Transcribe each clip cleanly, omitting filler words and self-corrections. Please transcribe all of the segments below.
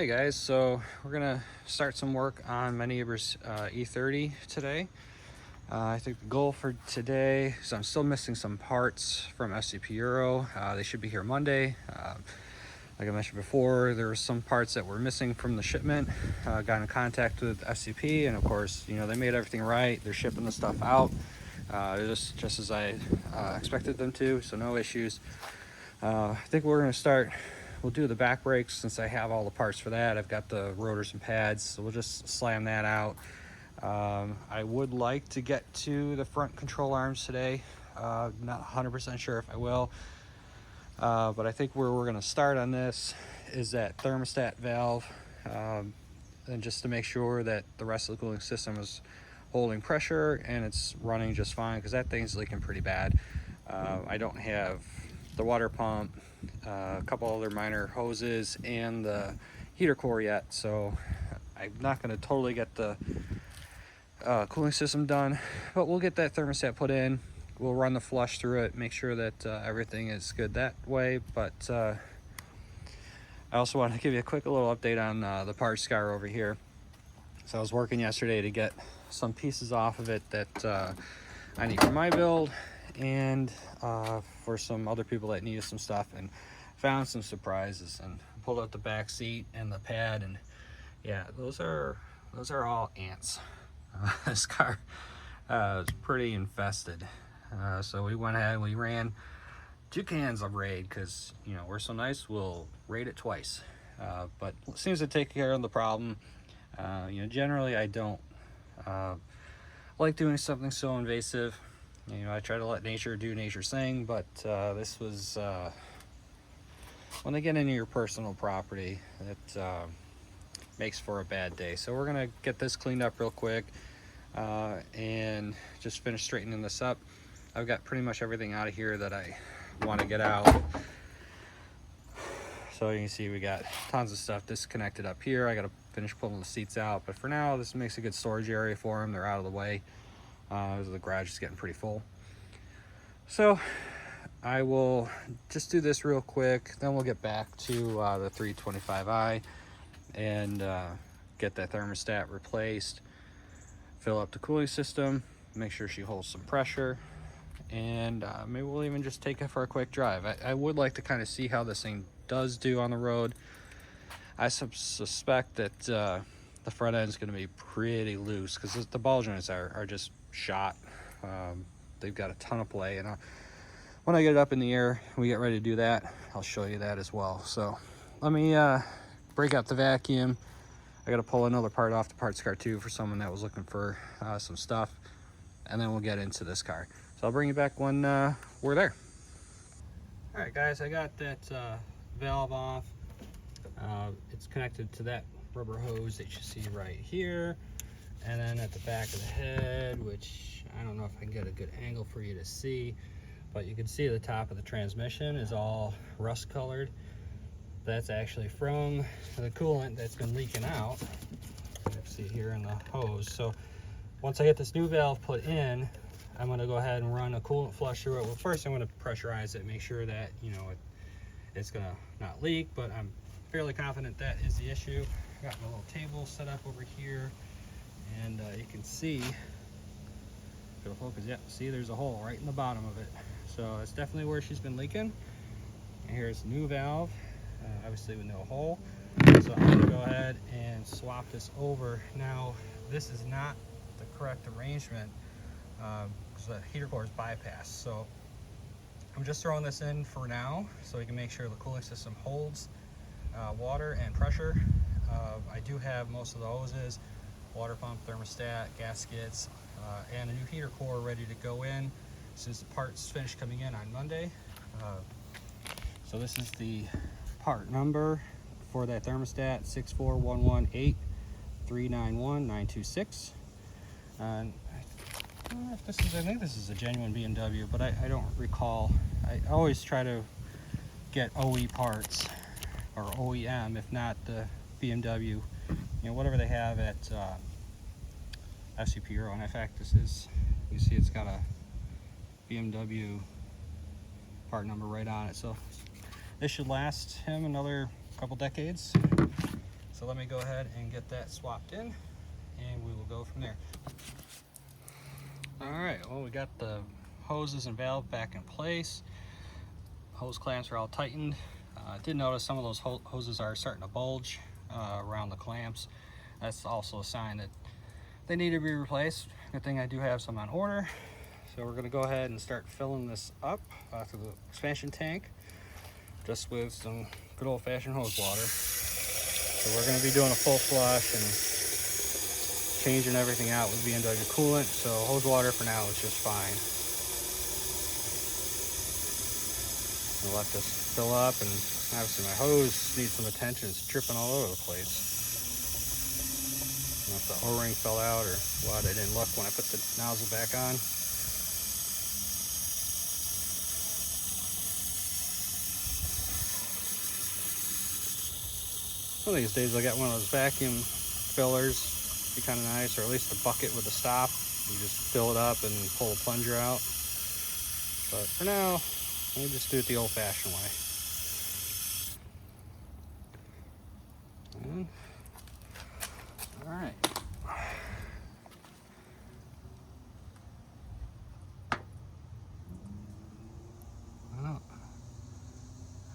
Hey guys, so we're gonna start some work on my neighbor's E30 today. I think the goal for today, so I'm still missing some parts from SCP Euro. They should be here Monday. Like I mentioned before, there were some parts that were missing from the shipment. Got in contact with SCP, and of course, you know, they made everything right. They're shipping the stuff out just as I expected them to, so no issues. I think we're gonna start. We'll do the back brakes since I have all the parts for that. I've got the rotors and pads, so we'll just slam that out. I would like to get to the front control arms today. Not 100% sure if I will, but I think where we're gonna start on this is that thermostat valve, and just to make sure that the rest of the cooling system is holding pressure and it's running just fine, because that thing's leaking pretty bad. I don't have the water pump, a couple other minor hoses, and the heater core yet, so I'm not going to totally get the cooling system done, but we'll get that thermostat put in. We'll run the flush through it, make sure that everything is good that way. But I also want to give you a quick little update on the parts scar over here. So I was working yesterday to get some pieces off of it that I need for my build, and for some other people that needed some stuff, and found some surprises, and pulled out the back seat and the pad, and yeah, those are all ants. This car is pretty infested, so we went ahead and we ran 2 cans of Raid, because you know, we're so nice, we'll raid it twice. But it seems to take care of the problem. You know, generally I don't like doing something so invasive. You know, I try to let nature do nature's thing, but this was, when they get into your personal property, it makes for a bad day. So we're gonna get this cleaned up real quick and just finish straightening this up. I've got pretty much everything out of here that I want to get out. So you can see we got tons of stuff disconnected up here. I gotta finish pulling the seats out, but for now this makes a good storage area for them. They're out of the way. The garage is getting pretty full. So I will just do this real quick, then we'll get back to the 325i and get that thermostat replaced, fill up the cooling system, make sure she holds some pressure, and maybe we'll even just take it for a quick drive. I would like to kind of see how this thing does do on the road. I suspect that the front end is going to be pretty loose, because the ball joints are just shot. They've got a ton of play, and when I get it up in the air, we get ready to do that, I'll show you that as well. So let me break out the vacuum. I got to pull another part off the parts car too, for someone that was looking for some stuff, and then we'll get into this car. So I'll bring you back when we're there. All right guys, I got that valve off. It's connected to that rubber hose that you see right here, and then at the back of the head, which I don't know if I can get a good angle for you to see, but you can see the top of the transmission is all rust colored. That's actually from the coolant that's been leaking out. You can see here in the hose. So once I get this new valve put in, I'm going to go ahead and run a coolant flush through it. Well, first I'm going to pressurize it, make sure that, you know, it's going to not leak, but I'm fairly confident that is the issue. I got my little table set up over here, and you can see, if it'll focus, yeah, see there's a hole right in the bottom of it. So it's definitely where she's been leaking. And here's the new valve, obviously with no hole. So I'm going to go ahead and swap this over. Now, this is not the correct arrangement, because the heater core is bypassed. So I'm just throwing this in for now, so we can make sure the cooling system holds water and pressure. I do have most of the hoses, water pump, thermostat, gaskets, and a new heater core ready to go in since the parts finish coming in on Monday. So this is the part number for that thermostat, 64118391926. And I don't know if this is, I think this is a genuine BMW, but I don't recall. I always try to get OE parts, or OEM, if not the BMW, you know, whatever they have at SCP Euro. And in fact, this is, you see it's got a BMW part number right on it. So this should last him another couple decades. So let me go ahead and get that swapped in, and we will go from there. All right, well, we got the hoses and valve back in place. Hose clamps are all tightened. I did notice some of those hoses are starting to bulge around the clamps. That's also a sign that they need to be replaced. Good thing I do have some on order. So we're gonna go ahead and start filling this up to the expansion tank, just with some good old-fashioned hose water. So we're gonna be doing a full flush and changing everything out with BMW coolant, so hose water for now is just fine. I'll let this fill up, and obviously my hose needs some attention. It's dripping all over the place. I don't know if the O-ring fell out or what. I didn't look when I put the nozzle back on. One of these days I'll get one of those vacuum fillers. Be kind of nice, or at least a bucket with a stop. You just fill it up and pull the plunger out. But for now, let me just do it the old-fashioned way. All right. Well,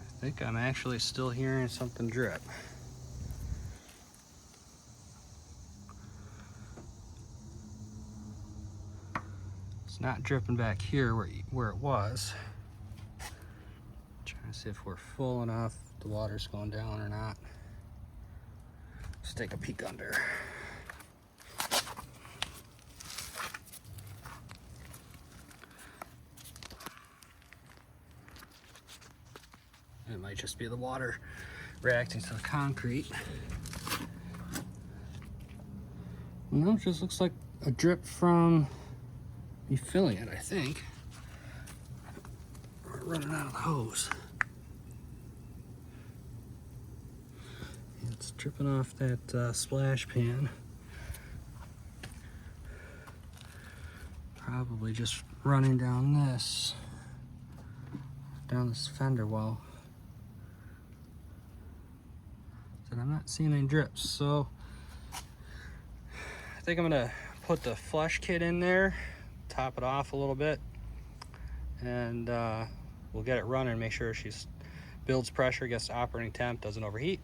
I think I'm actually still hearing something drip. It's not dripping back here where it was. Trying to see if we're full enough, the water's going down or not. Let's take a peek under. It might just be the water reacting to the concrete. No, it just looks like a drip from me filling it, I think. We're running out of the hose. It's dripping off that splash pan. Probably just running down this fender well. And I'm not seeing any drips, so I think I'm gonna put the flush kit in there, top it off a little bit, and we'll get it running, make sure she builds pressure, gets to operating temp, doesn't overheat,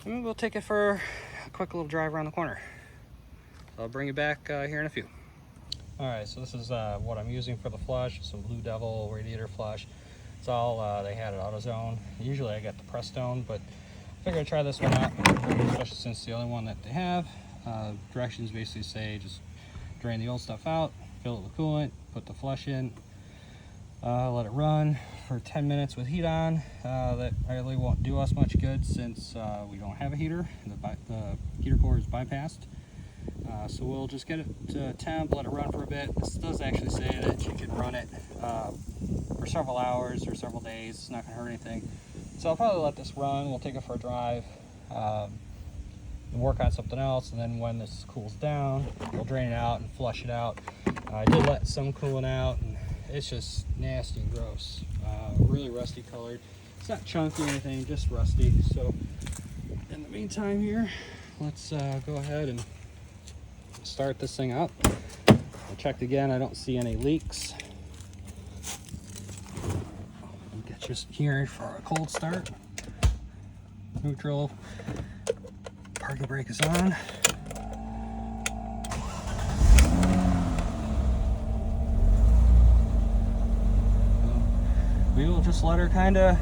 and we'll take it for a quick little drive around the corner. So I'll bring you back here in a few. All right, so this is what I'm using for the flush, some Blue Devil radiator flush. It's all they had at AutoZone. Usually I get the Prestone, but I figured I'd try this one out, especially since it's the only one that they have. Directions basically say just drain the old stuff out, fill it with coolant, put the flush in, let it run for 10 minutes with heat on. That really won't do us much good since we don't have a heater. The heater core is bypassed. So we'll just get it to temp, let it run for a bit. This does actually say that you can run it for several hours or several days. It's not going to hurt anything. So I'll probably let this run. We'll take it for a drive and work on something else. And then when this cools down, we'll drain it out and flush it out. I did let some coolant out, and it's just nasty and gross. Really rusty colored. It's not chunky or anything, just rusty. So in the meantime here, let's go ahead and start this thing up. I checked again, I don't see any leaks. I'll get you here for a cold start. Neutral. Parking brake is on. We will just let her kind of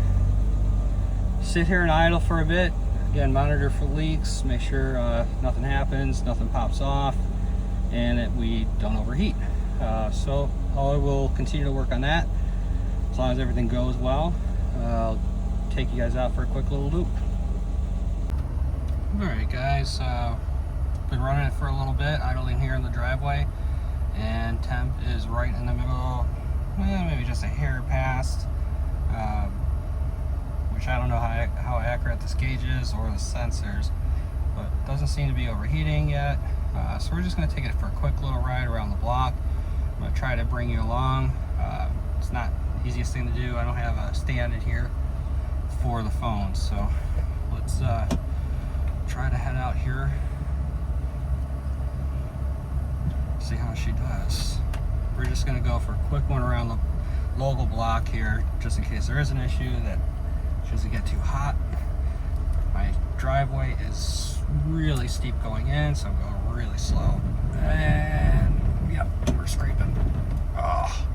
sit here and idle for a bit. Again, monitor for leaks, make sure nothing happens, nothing pops off, and that we don't overheat. So I will continue to work on that. As long as everything goes well, I'll take you guys out for a quick little loop. Alright guys, been running it for a little bit, idling here in the driveway, and temp is right in the middle, maybe just a hair past, which I don't know how accurate this gauge is or the sensors, but it doesn't seem to be overheating yet. So we're just going to take it for a quick little ride around the block. I'm going to try to bring you along. It's not the easiest thing to do. I don't have a stand in here for the phone, so let's out here. See how she does. We're just gonna go for a quick one around the local block here, just in case there is an issue that she doesn't get too hot. My driveway is really steep going in, so I'm going really slow. And yep, we're scraping. Oh.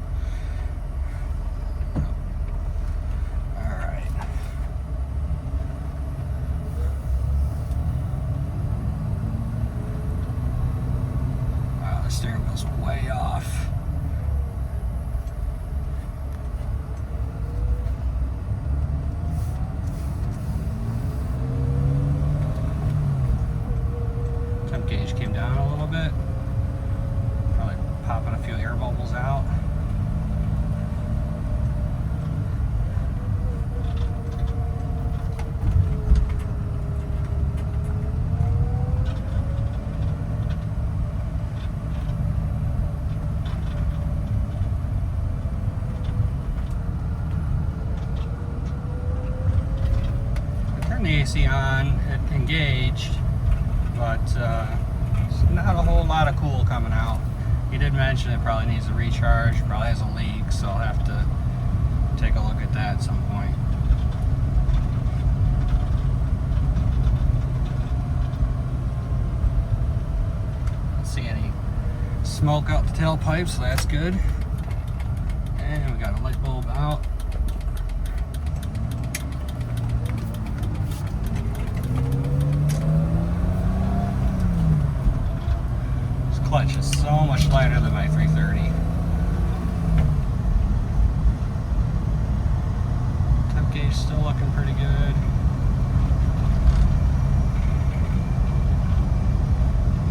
Alright. Wow, the steering wheel's way off. Temp gauge came down a little bit. Probably popping a few air bubbles out. The AC on, it engaged, but there's not a whole lot of cool coming out. He did mention it probably needs a recharge, probably has a leak, so I'll have to take a look at that at some point. Don't see any smoke out the tailpipe, so that's good. And we got a light bulb out. Clutch is so much lighter than my 330. Temp gauge still looking pretty good.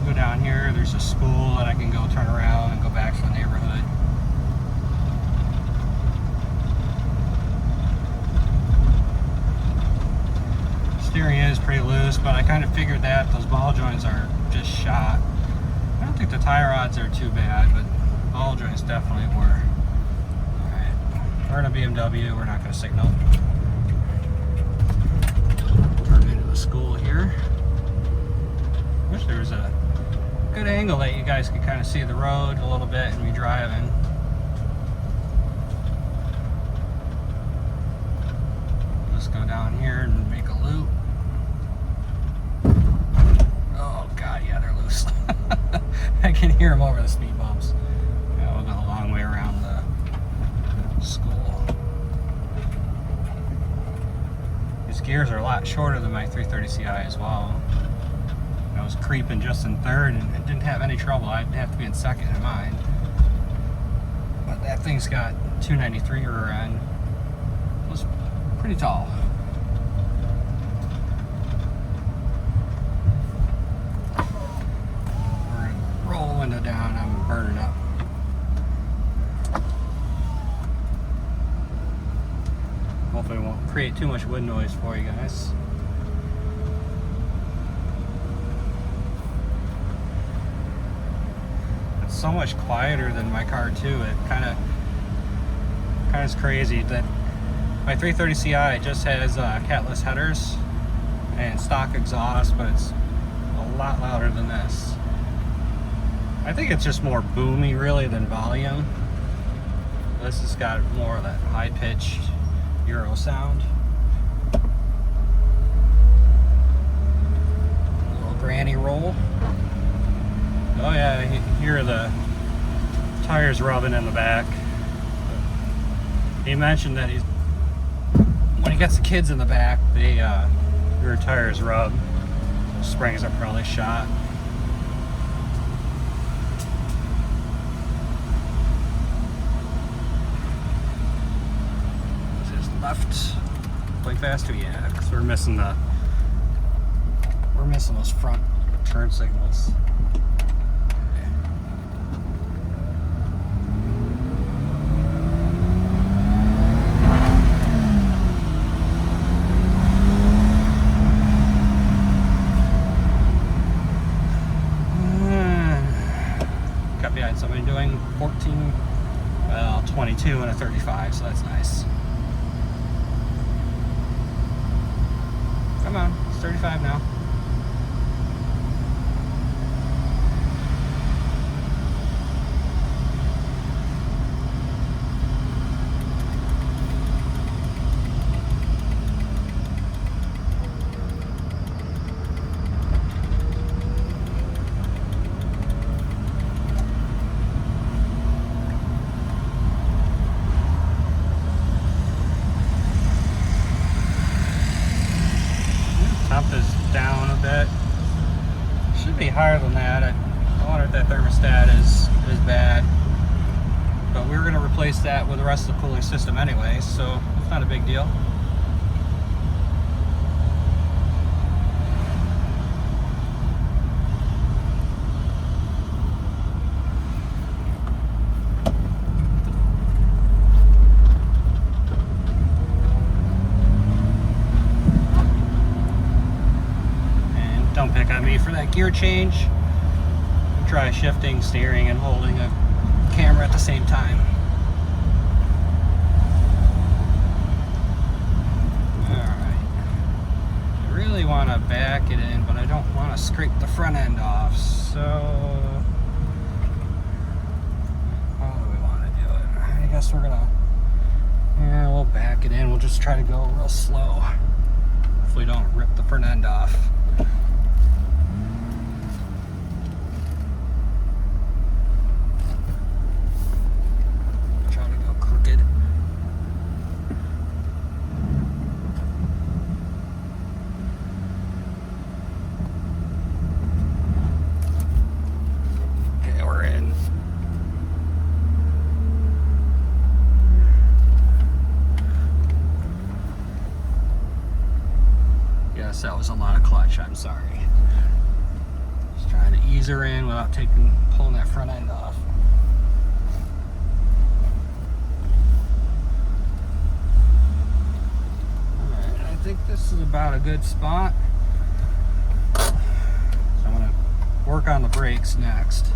Go down here, there's a school that I can go turn around and go back to the neighborhood. Steering is pretty loose, but I kind of figured that those ball joints are just shot. I don't think the tie rods are too bad, but ball joints definitely were. Alright, we're in a BMW, we're not going to signal. Turn into the school here. Wish there was a good angle that you guys could kind of see the road a little bit and be driving. Let's go down here and make a loop. Oh god, yeah, they're loose. I can hear them over the speed bumps. Yeah, we'll go a long way around the school. These gears are a lot shorter than my 330 Ci as well. I was creeping just in third and it didn't have any trouble. I'd have to be in second in mine. But that thing's got 293 rear end. It was pretty tall. Window down, I'm burning up. Hopefully it won't create too much wind noise for you guys. It's so much quieter than my car too. It kind of is crazy that my 330 Ci just has catless headers and stock exhaust, but it's a lot louder than this. I think it's just more boomy really than volume. This has got more of that high-pitched Euro sound. A little granny roll. Oh yeah, you hear the tires rubbing in the back. He mentioned that when he gets the kids in the back, rear tires rub. Springs are probably shot. Left, going faster, yeah, because we're missing those front turn signals. Got behind somebody doing 22 and a 35, so that's nice. Come on, it's 35 now. Temp is down a bit. Should be higher than that. I wonder if that thermostat is bad. But we were going to replace that with the rest of the cooling system anyway, so it's not a big deal. And don't pick on me for that gear change. Try shifting, steering, and holding a camera at the same time. Alright. I really want to back it in, but I don't want to scrape the front end off. So, how do we want to do it? I guess we're gonna, yeah, we'll back it in. We'll just try to go real slow. Hopefully don't rip the front end off. That was a lot of clutch, I'm sorry. Just trying to ease her in without pulling that front end off. Alright, I think this is about a good spot. So I'm going to work on the brakes next.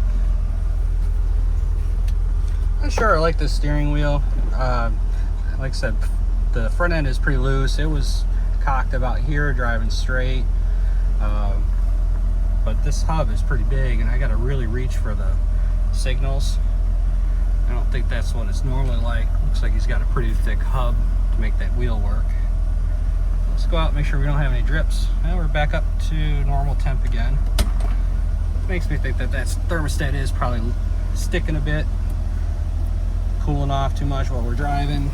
I'm sure I like this steering wheel. Like I said, the front end is pretty loose. It was cocked about here driving straight, but this hub is pretty big and I got to really reach for the signals. I don't think that's what it's normally like. Looks like he's got a pretty thick hub to make that wheel work. Let's go out and make sure we don't have any drips. Now we're back up to normal temp again. Makes me think that thermostat is probably sticking a bit, cooling off too much while we're driving.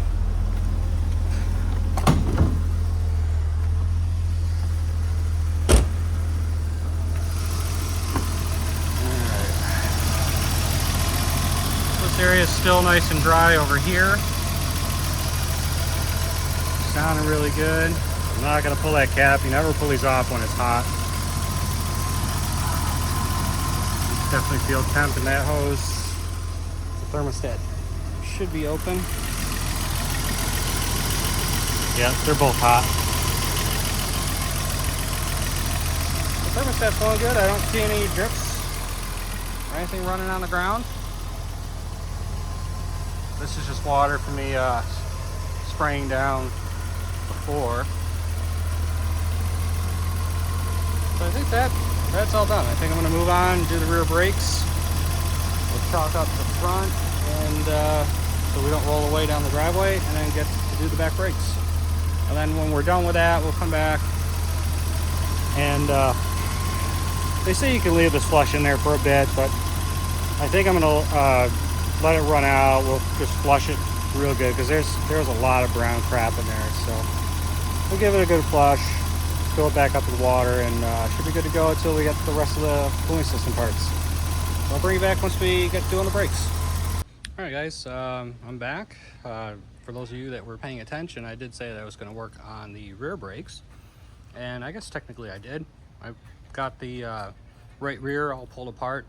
This area is still nice and dry over here. Sounding really good. I'm not going to pull that cap. You never pull these off when it's hot. You can definitely feel temp in that hose. The thermostat should be open. Yeah, they're both hot. The thermostat's going good. I don't see any drips or anything running on the ground. This is just water from me spraying down before. So I think that's all done. I think I'm going to move on and do the rear brakes. We'll chalk up the front and so we don't roll away down the driveway, and then get to do the back brakes. And then when we're done with that, we'll come back and they say you can leave this flush in there for a bit, but I think I'm going to let it run out. We'll just flush it real good because there's a lot of brown crap in there. So we'll give it a good flush, fill it back up with water, and should be good to go until we get the rest of the cooling system parts. So I'll bring you back once we get doing the brakes. All right, guys, I'm back. For those of you that were paying attention, I did say that I was going to work on the rear brakes, and I guess technically I did. I've got the right rear all pulled apart.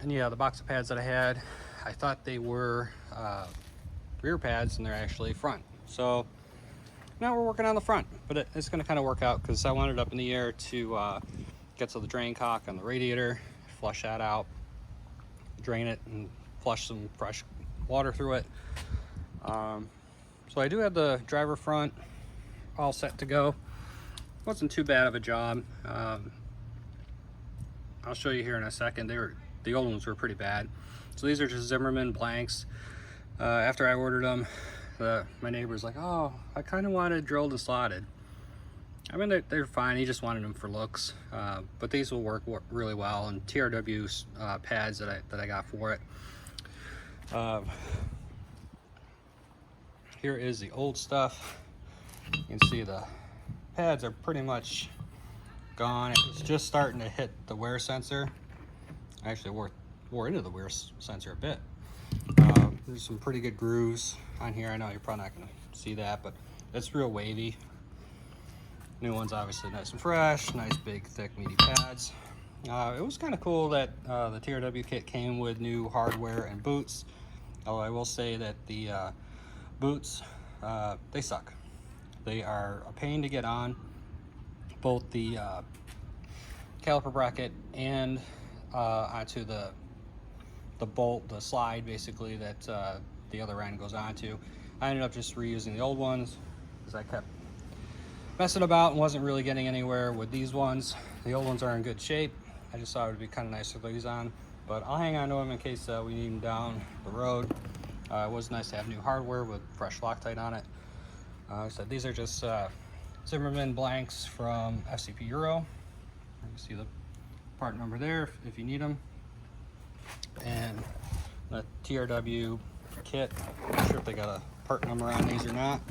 And yeah, the box of pads that I had, I thought they were rear pads, and they're actually front. So now we're working on the front, but it's going to kind of work out because I want it up in the air to get to the drain cock on the radiator, flush that out, drain it, and flush some fresh water through it. So I do have the driver front all set to go. Wasn't too bad of a job. I'll show you here in a second. The old ones were pretty bad. So these are just Zimmerman blanks. After I ordered them, my neighbor's like, oh, I kind of wanted drilled and slotted. I mean, they're fine. He just wanted them for looks. But these will work really well, and TRW pads that I got for it. Here is the old stuff. You can see the pads are pretty much gone. It's just starting to hit the wear sensor. I actually wore into the wear sensor a bit. There's some pretty good grooves on here. I know you're probably not going to see that, but it's real wavy. New one's obviously nice and fresh, nice big thick meaty pads. It was kind of cool that the TRW kit came with new hardware and boots, although I will say that the boots, they suck. They are a pain to get on, both the caliper bracket and onto the bolt, the slide basically that the other end goes onto. I ended up just reusing the old ones because I kept messing about and wasn't really getting anywhere with these ones. The old ones are in good shape. I just thought it would be kind of nice to put these on, but I'll hang on to them in case we need them down the road. It was nice to have new hardware with fresh Loctite on it. Like I said, these are just Zimmerman blanks from FCP Euro. You can see the part number there if you need them. And the TRW kit, I'm not sure if they got a part number on these or not.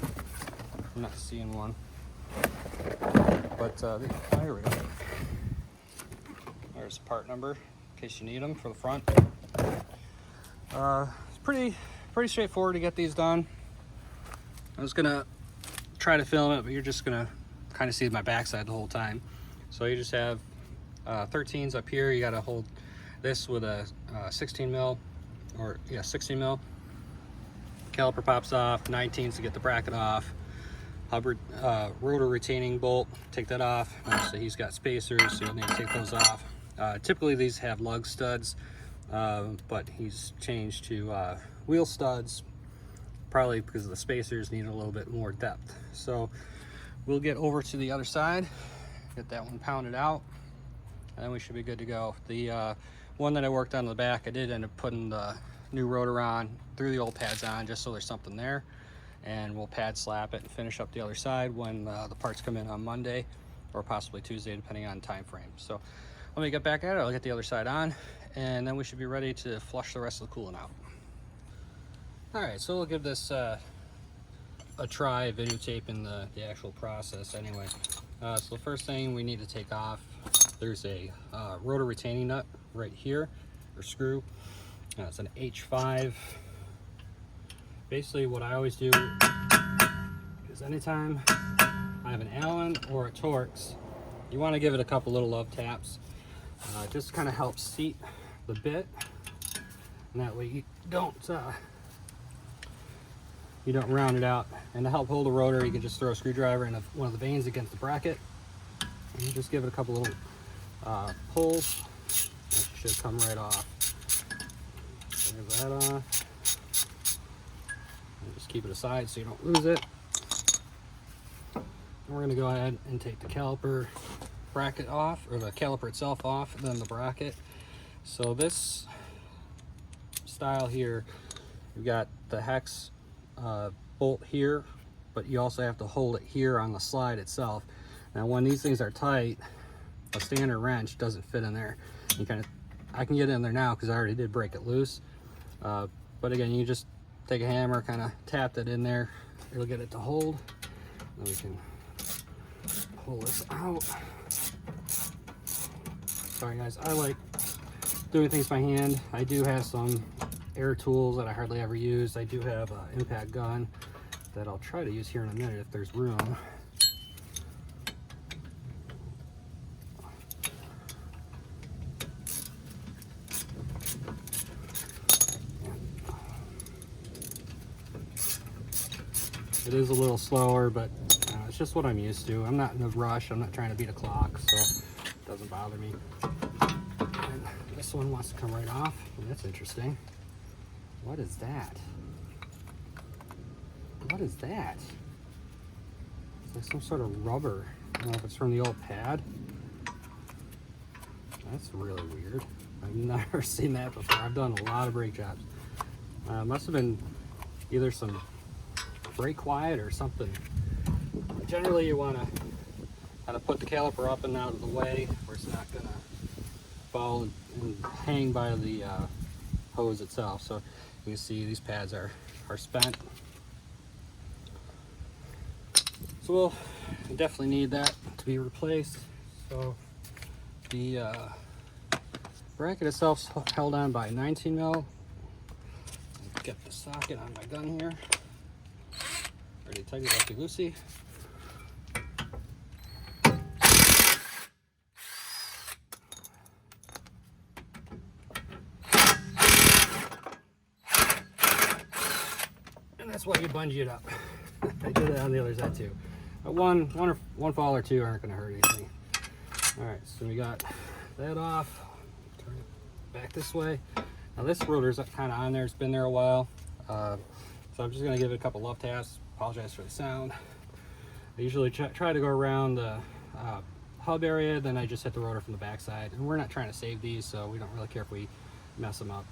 I'm not seeing one. But oh, here we go. There's a part number in case you need them for the front. It's pretty straightforward to get these done. I was gonna try to film it, but you're just gonna kind of see my backside the whole time. So you just have 13s up here. You got to hold this with a 16 mil, or yeah, 16 mil. Caliper pops off. 19s to get the bracket off. Hubbard rotor retaining bolt, take that off. So he's got spacers, so you'll need to take those off. Typically these have lug studs, but he's changed to wheel studs, probably because the spacers need a little bit more depth. So we'll get over to the other side, get that one pounded out, and then we should be good to go. The one that I worked on in the back, I did end up putting the new rotor on, threw the old pads on just so there's something there, and we'll pad slap it and finish up the other side when the parts come in on Monday or possibly Tuesday, depending on time frame. So let me get back at it. I'll get the other side on, and then we should be ready to flush the rest of the coolant out. All right, so we'll give this a try, videotaping the actual process anyway. So the first thing we need to take off, there's a rotor retaining nut right here, or screw. It's an H5. Basically what I always do is anytime I have an Allen or a Torx, you want to give it a couple little love taps. Just kind of helps seat the bit, and that way you don't round it out. And to help hold the rotor, you can just throw a screwdriver in one of the vanes against the bracket, and you just give it a couple little pulls. It should come right off. Give that off. And just keep it aside so you don't lose it. And we're going to go ahead and take the caliper bracket off, or the caliper itself off, and then the bracket. So this style here, you've got the hex bolt here, but you also have to hold it here on the slide itself. Now when these things are tight, a standard wrench doesn't fit in there. You I can get in there now because I already did break it loose. But again, you just take a hammer, kind of tap that in there. It'll get it to hold. Then we can pull this out. Sorry guys, I like doing things by hand. I do have some air tools that I hardly ever use. I do have an impact gun that I'll try to use here in a minute if there's room. It is a little slower, but it's just what I'm used to. I'm not in a rush. I'm not trying to beat a clock, so it doesn't bother me. And this one wants to come right off. Oh, that's interesting. What is that? What is that? It's like some sort of rubber. I don't know if it's from the old pad. That's really weird. I've never seen that before. I've done a lot of brake jobs. Must have been either some brake quiet or something. Generally you want to kind of put the caliper up and out of the way where it's not going to fall and hang by the hose itself. So you can see these pads are spent. So So we'll definitely need that to be replaced. So the bracket itself is held on by 19 mil. Get the socket on my gun here. Already tightened it up to loosey. And that's why you bungee it up. I did it on the other side too. But one fall or two aren't going to hurt anything. All right, so we got that off. Turn it back this way. Now this rotor's kind of on there. It's been there a while. So I'm just going to give it a couple love taps. Apologize for the sound. I usually try to go around the hub area, then I just hit the rotor from the backside. And we're not trying to save these, so we don't really care if we mess them up.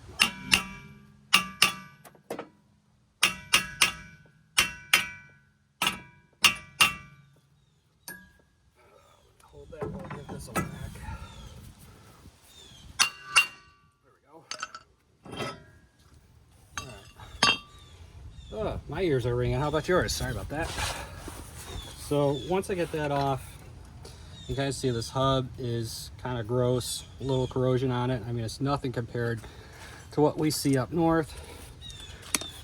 Hold that while I get this on back. There we go. All right. My ears are ringing. How about yours? Sorry about that. So once I get that off, you guys see this hub is kind of gross, a little corrosion on it. I mean, it's nothing compared to what we see up north.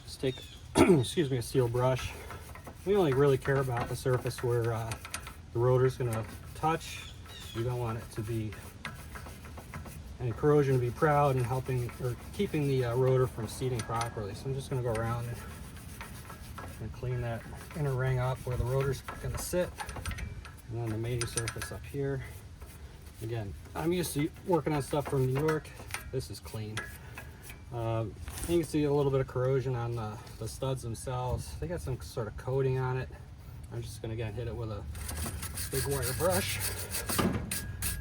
Let's take, excuse me, a steel brush. We only really care about the surface where the rotor is going to touch. You don't want it to be any corrosion to be proud and helping or keeping the rotor from seating properly. So I'm just going to go around and clean that inner ring up where the rotor's going to sit, and then the mating surface up here. Again, I'm used to working on stuff from New York. This is clean. You can see a little bit of corrosion on the studs themselves. They got some sort of coating on it. I'm just going to again hit it with a big wire brush,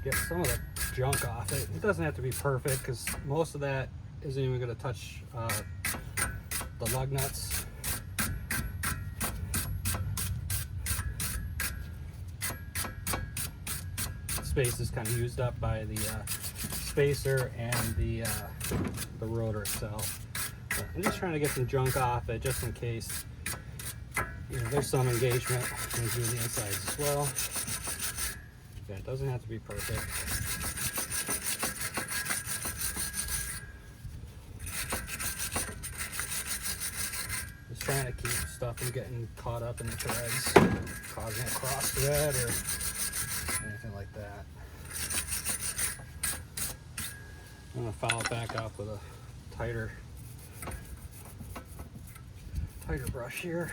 get some of the junk off it. It doesn't have to be perfect because most of that isn't even going to touch the lug nuts. Space is kind of used up by the spacer and the rotor itself. But I'm just trying to get some junk off it just in case there's some engagement into the insides as well. Yeah, it doesn't have to be perfect. Just trying to keep stuff from getting caught up in the threads, causing a cross thread or anything like that. I'm going to follow it back up with a tighter brush here.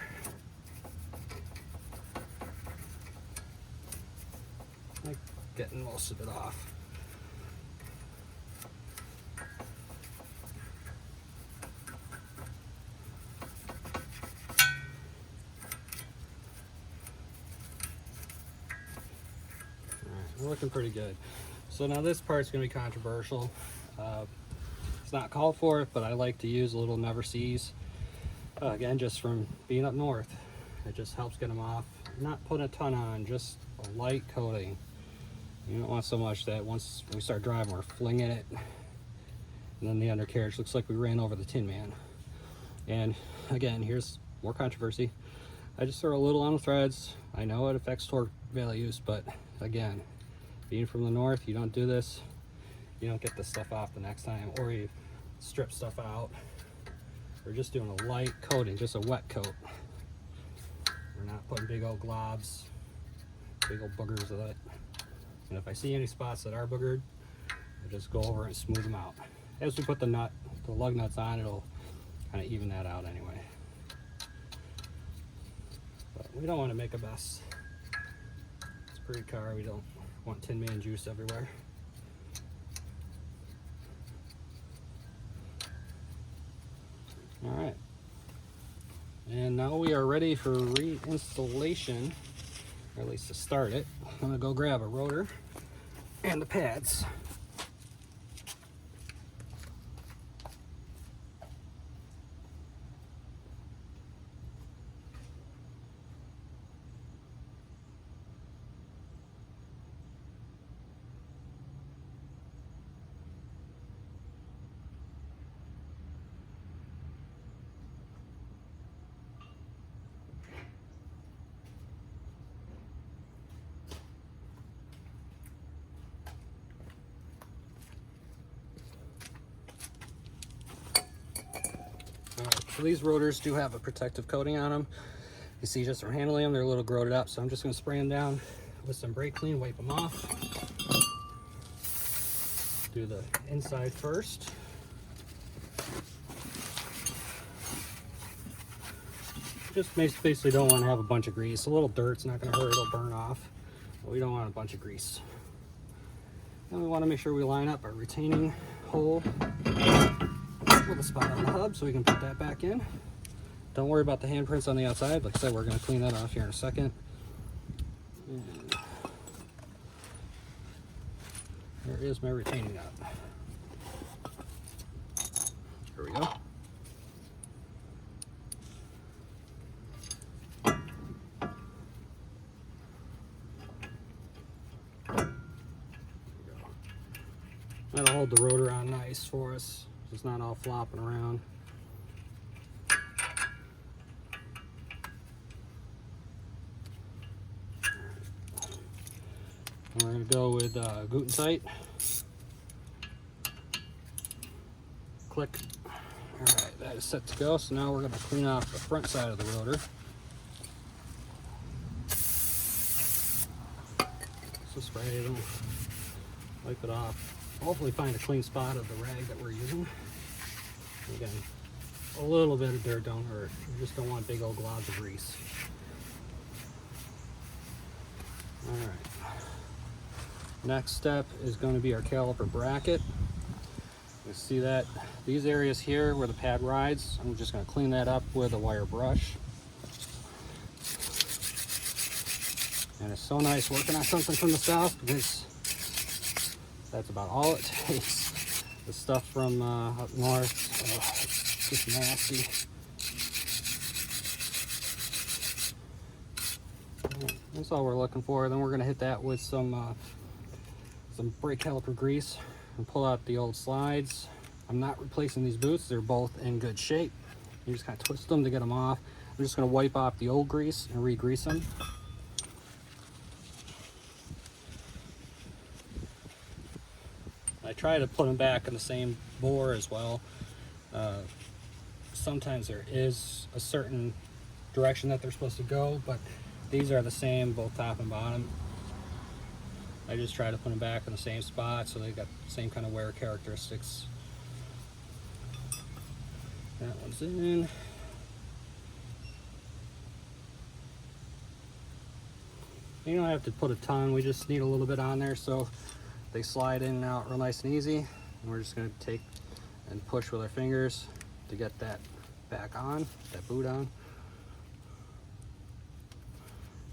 Like getting most of it off. We're looking pretty good. So now this part's going to be controversial. It's not called for it, but I like to use a little never sees. Again, just from being up north, it just helps get them off. Not putting a ton on, just a light coating. You don't want so much that once we start driving, we're flinging it, and then the undercarriage looks like we ran over the Tin Man. And again, here's more controversy. I just throw a little on the threads. I know it affects torque values, but again, being from the north, you don't do this, you don't get this stuff off the next time, or you strip stuff out. We're just doing a light coating, just a wet coat. We're not putting big old globs, big old boogers of it. And if I see any spots that are boogered, I just go over and smooth them out. As we put the lug nuts on, it'll kind of even that out anyway. But we don't want to make a mess. It's a pretty car, we don't want Tin Man juice everywhere. All right, and now we are ready for reinstallation, or at least to start it. I'm gonna go grab a rotor and the pads. so these rotors do have a protective coating on them. You see just from handling them, they're a little growed up, so I'm just going to spray them down with some brake clean, wipe them off. Do the inside first. Just basically don't want to have a bunch of grease. A little dirt's not going to hurt, it'll burn off. But we don't want a bunch of grease. Then we want to make sure we line up our retaining hole with a spot on the hub so we can put that back in. Don't worry about the handprints on the outside. Like I said, we're going to clean that off here in a second. And there is my retaining nut. Here we go. That'll hold the rotor on nice for us. It's not all flopping around. And we're going to go with Coolant. Click. Alright, that is set to go. So now we're going to clean off the front side of the rotor. So spray it, wipe it off. Hopefully find a clean spot of the rag that we're using. Again, a little bit of dirt don't hurt. You just don't want big old globs of grease. Alright. Next step is going to be our caliper bracket. You see that these areas here where the pad rides, I'm just going to clean that up with a wire brush. And it's so nice working on something from the south because that's about all it takes. The stuff from up north, it's just nasty. That's all we're looking for. Then we're going to hit that with some brake caliper grease and pull out the old slides. I'm not replacing these boots. They're both in good shape. You just kind of twist them to get them off. I'm just going to wipe off the old grease and re-grease them. I try to put them back in the same bore as well. Sometimes there is a certain direction that they're supposed to go, but these are the same both top and bottom. I just try to put them back in the same spot so they got the same kind of wear characteristics. That one's in. You don't have to put a ton, we just need a little bit on there so they slide in and out real nice and easy. And we're just going to take and push with our fingers to get that back on, that boot on.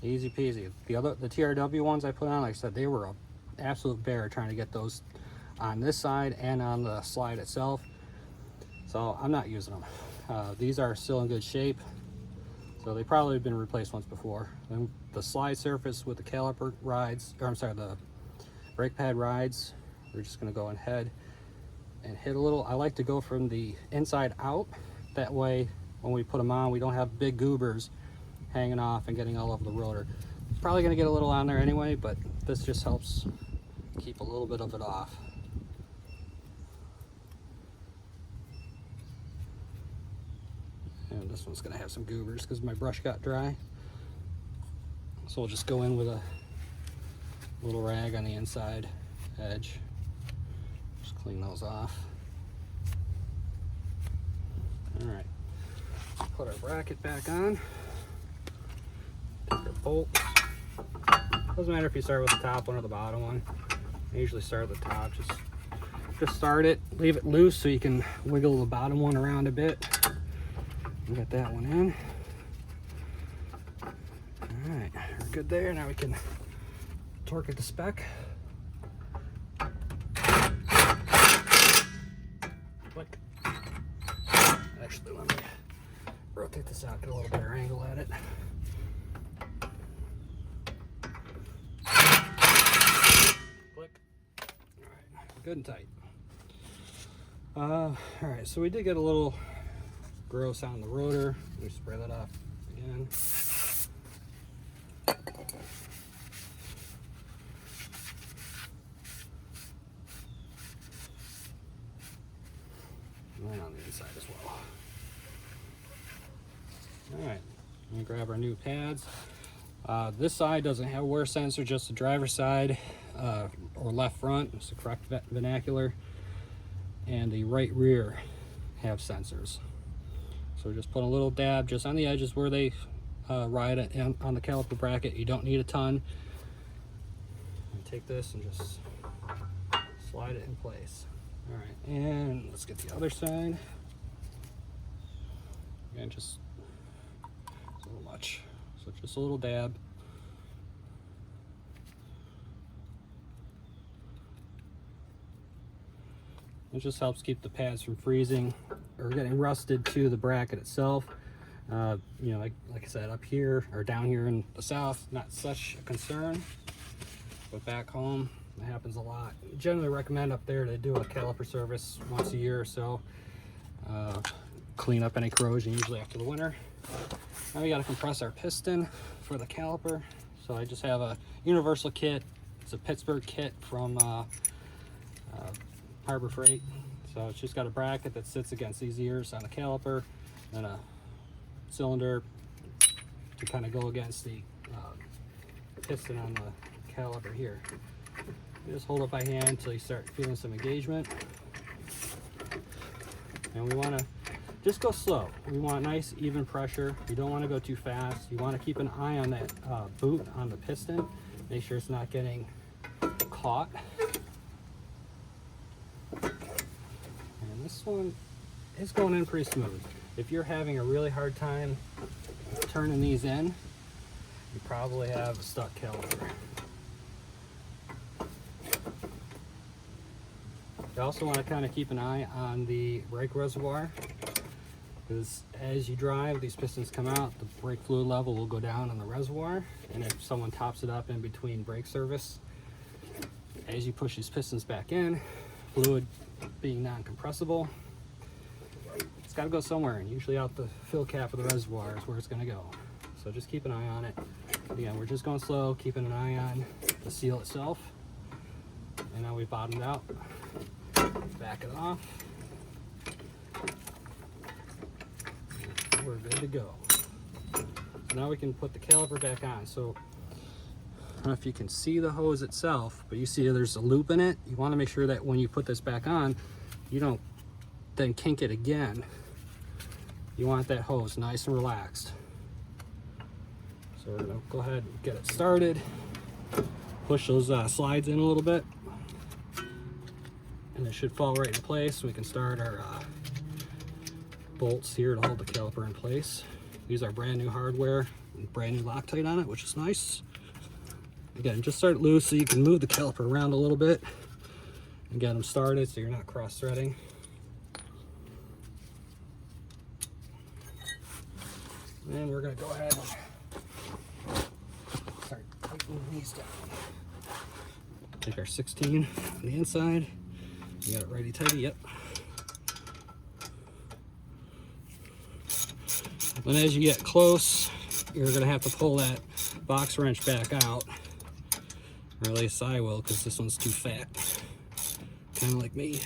Easy peasy. The TRW ones I put on, like I said, they were an absolute bear trying to get those on this side and on the slide itself. So I'm not using them. These are still in good shape. So they probably have been replaced once before. Then the slide surface with the caliper rides, or I'm sorry, the brake pad rides, we're just going to go ahead and hit a little. I like to go from the inside out. That way when we put them on, we don't have big goobers hanging off and getting all over the rotor. Probably going to get a little on there anyway, but this just helps keep a little bit of it off. And this one's going to have some goobers because my brush got dry. So we'll just go in with a little rag on the inside edge. Just clean those off. Alright, put our bracket back on. Take our bolts. Doesn't matter if you start with the top one or the bottom one. I usually start with the top. Just start it, leave it loose so you can wiggle the bottom one around a bit. And get that one in. Alright, we're good there. Now we can torque it to spec. Click. Actually, let me rotate this out, get a little better angle at it. Click. Alright, good and tight. Alright, so we did get a little gross on the rotor. Let me spray that off again. And on the inside as well. All right, I'm gonna grab our new pads. This side doesn't have a wear sensor, just the driver's side or left front. It's the correct vernacular. And the right rear have sensors. So just put a little dab just on the edges where they ride it on the caliper bracket. You don't need a ton. And take this and just slide it in place. All right, and let's get the other side. Again, just a little much. So just a little dab. It just helps keep the pads from freezing or getting rusted to the bracket itself. You know, like I said, up here or down here in the south, not such a concern, but back home, it happens a lot. Generally recommend up there to do a caliper service once a year or so. Clean up any corrosion, usually after the winter. Now we got to compress our piston for the caliper. So I just have a universal kit. It's a Pittsburgh kit from Harbor Freight. So it's just got a bracket that sits against these ears on the caliper and a cylinder to kind of go against the piston on the caliper here. You just hold it by hand until you start feeling some engagement. And we want to just go slow. We want nice even pressure. You don't want to go too fast. You want to keep an eye on that boot on the piston. Make sure it's not getting caught. And this one is going in pretty smooth. If you're having a really hard time turning these in, you probably have a stuck caliper. You also want to kind of keep an eye on the brake reservoir, because as you drive, these pistons come out, the brake fluid level will go down on the reservoir, and if someone tops it up in between brake service, as you push these pistons back in, fluid being non-compressible, it's got to go somewhere, and usually out the fill cap of the reservoir is where it's going to go. So just keep an eye on it. Again, we're just going slow, keeping an eye on the seal itself. And now we've bottomed out. Back it off. We're good to go. So now we can put the caliper back on. So I don't know if you can see the hose itself, but you see there's a loop in it. You want to make sure that when you put this back on, you don't then kink it again. You want that hose nice and relaxed. So we're gonna go ahead and get it started. Push those slides in a little bit, and it should fall right in place. So we can start our bolts here to hold the caliper in place. These are brand new hardware, brand new Loctite on it, which is nice. Again, just start loose so you can move the caliper around a little bit and get them started so you're not cross-threading. And we're going to go ahead and start tightening these down. Take our 16 on the inside. You got it righty tighty, yep. And as you get close, you're going to have to pull that box wrench back out, or at least I will, because this one's too fat, kind of like me.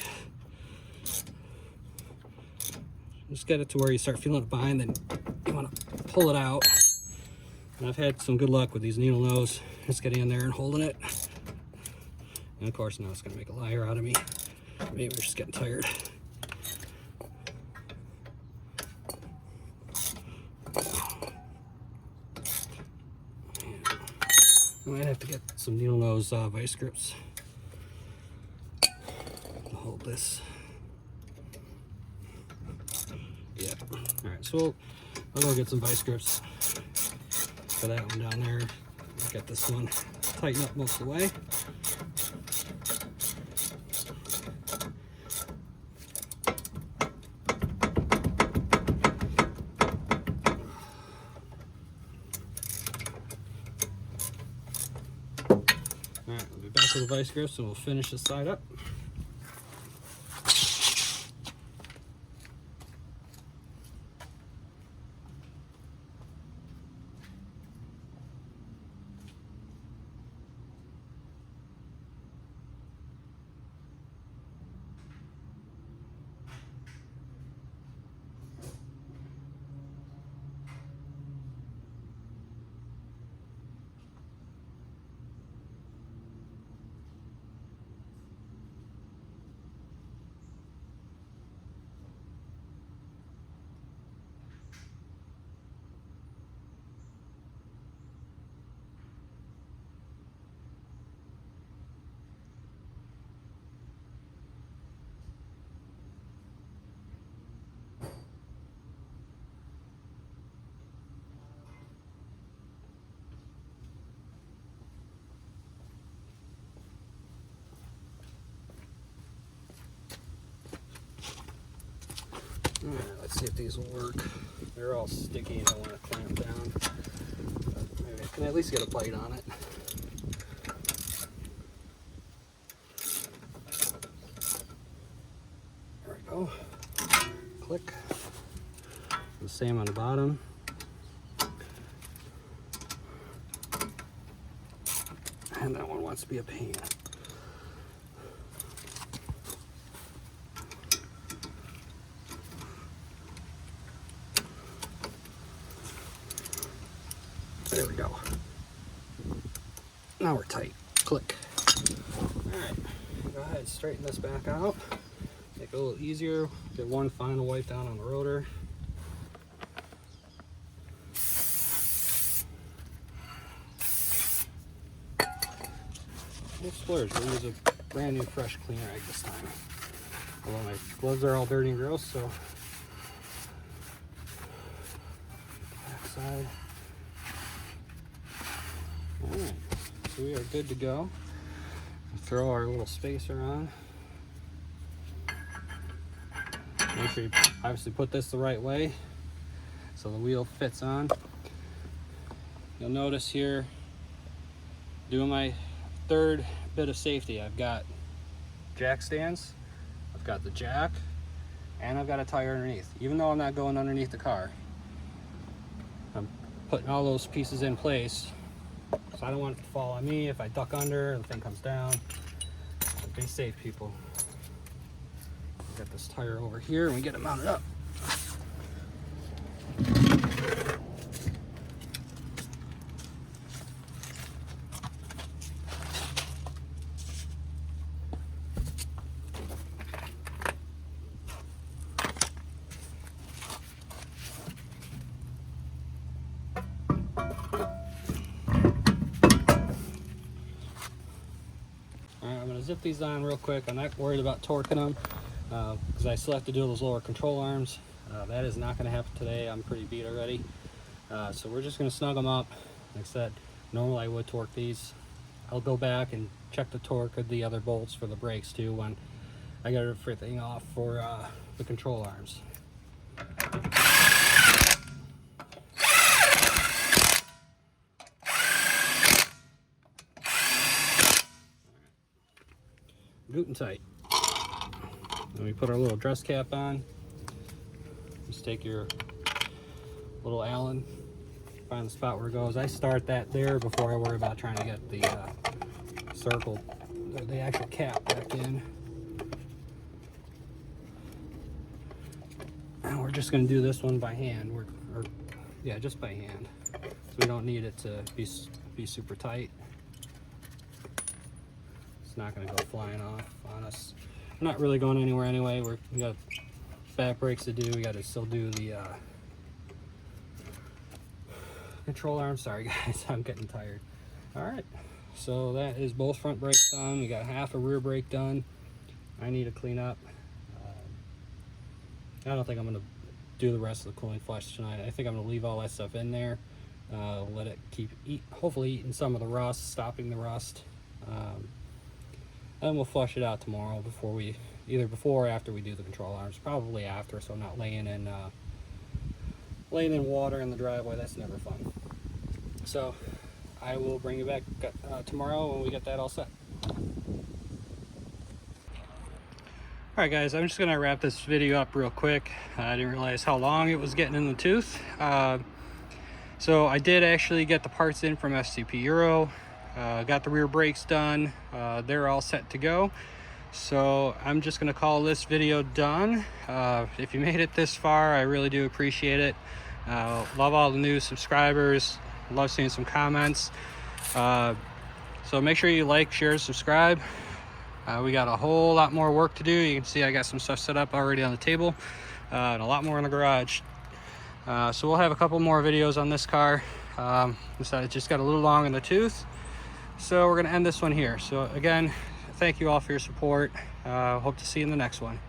Just get it to where you start feeling it behind, then you want to pull it out. And I've had some good luck with these needle nose, just getting in there and holding it. And of course now it's going to make a liar out of me. Maybe we're just getting tired. I might have to get some needle nose vice grips to hold this. Yeah. All right, so I'll go get some vice grips for that one down there. I'll get this one tightened up most of the way. Alright, we'll be back to the vice grips and we'll finish this side up. see if these will work. They're all sticky and I want to clamp down. But maybe I can at least get a bite on it. There we go. Click. The same on the bottom. And that one wants to be a pain. There we go. Now we're tight. Click. Alright, go ahead, straighten this back out. Make it a little easier. Get one final wipe down on the rotor. We'll splurge. We'll use a brand new fresh clean rag this time. Although my gloves are all dirty and gross, so back side. Alright, so we are good to go. Throw our little spacer on. Make sure you obviously put this the right way so the wheel fits on. You'll notice here, doing my third bit of safety, I've got jack stands, I've got the jack, and I've got a tire underneath. Even though I'm not going underneath the car, I'm putting all those pieces in place. So I don't want it to fall on me if I duck under and the thing comes down. Be safe, people. We got this tire over here and we get it mounted up. I'm going to zip these on real quick. I'm not worried about torquing them because I still have to do those lower control arms. That is not going to happen today. I'm pretty beat already. So we're just going to snug them up. Like I said, normally I would torque these. I'll go back and check the torque of the other bolts for the brakes too when I got everything off for the control arms. Good and tight. Then we put our little dress cap on. Just take your little Allen, find the spot where it goes. I start that there before I worry about trying to get the circle, the actual cap back in. And we're just going to do this one by hand, yeah, just by hand. So we don't need it to be super tight. It's not going to go flying off on us. We're not really going anywhere anyway. We got back brakes to do. We got to still do the control arm. Sorry guys, I'm getting tired. All right, so that is both front brakes done. We got half a rear brake done. I need to clean up. I don't think I'm going to do the rest of the cooling flush tonight. I think I'm going to leave all that stuff in there. Let it hopefully eating some of the rust, stopping the rust. And we'll flush it out tomorrow either before or after we do the control arms. Probably after, so I'm not laying in water in the driveway. That's never fun. So I will bring you back tomorrow when we get that all set. All right guys, I'm just gonna wrap this video up real quick. I didn't realize how long it was getting in the tooth. So I did actually get the parts in from SCP Euro. Got the rear brakes done. They're all set to go. So I'm just gonna call this video done. If you made it this far, I really do appreciate it. Love all the new subscribers. Love seeing some comments. So make sure you like, share, subscribe. We got a whole lot more work to do. You can see I got some stuff set up already on the table and a lot more in the garage. So we'll have a couple more videos on this car. So it just got a little long in the tooth. So we're going to end this one here. So again, thank you all for your support. Hope to see you in the next one.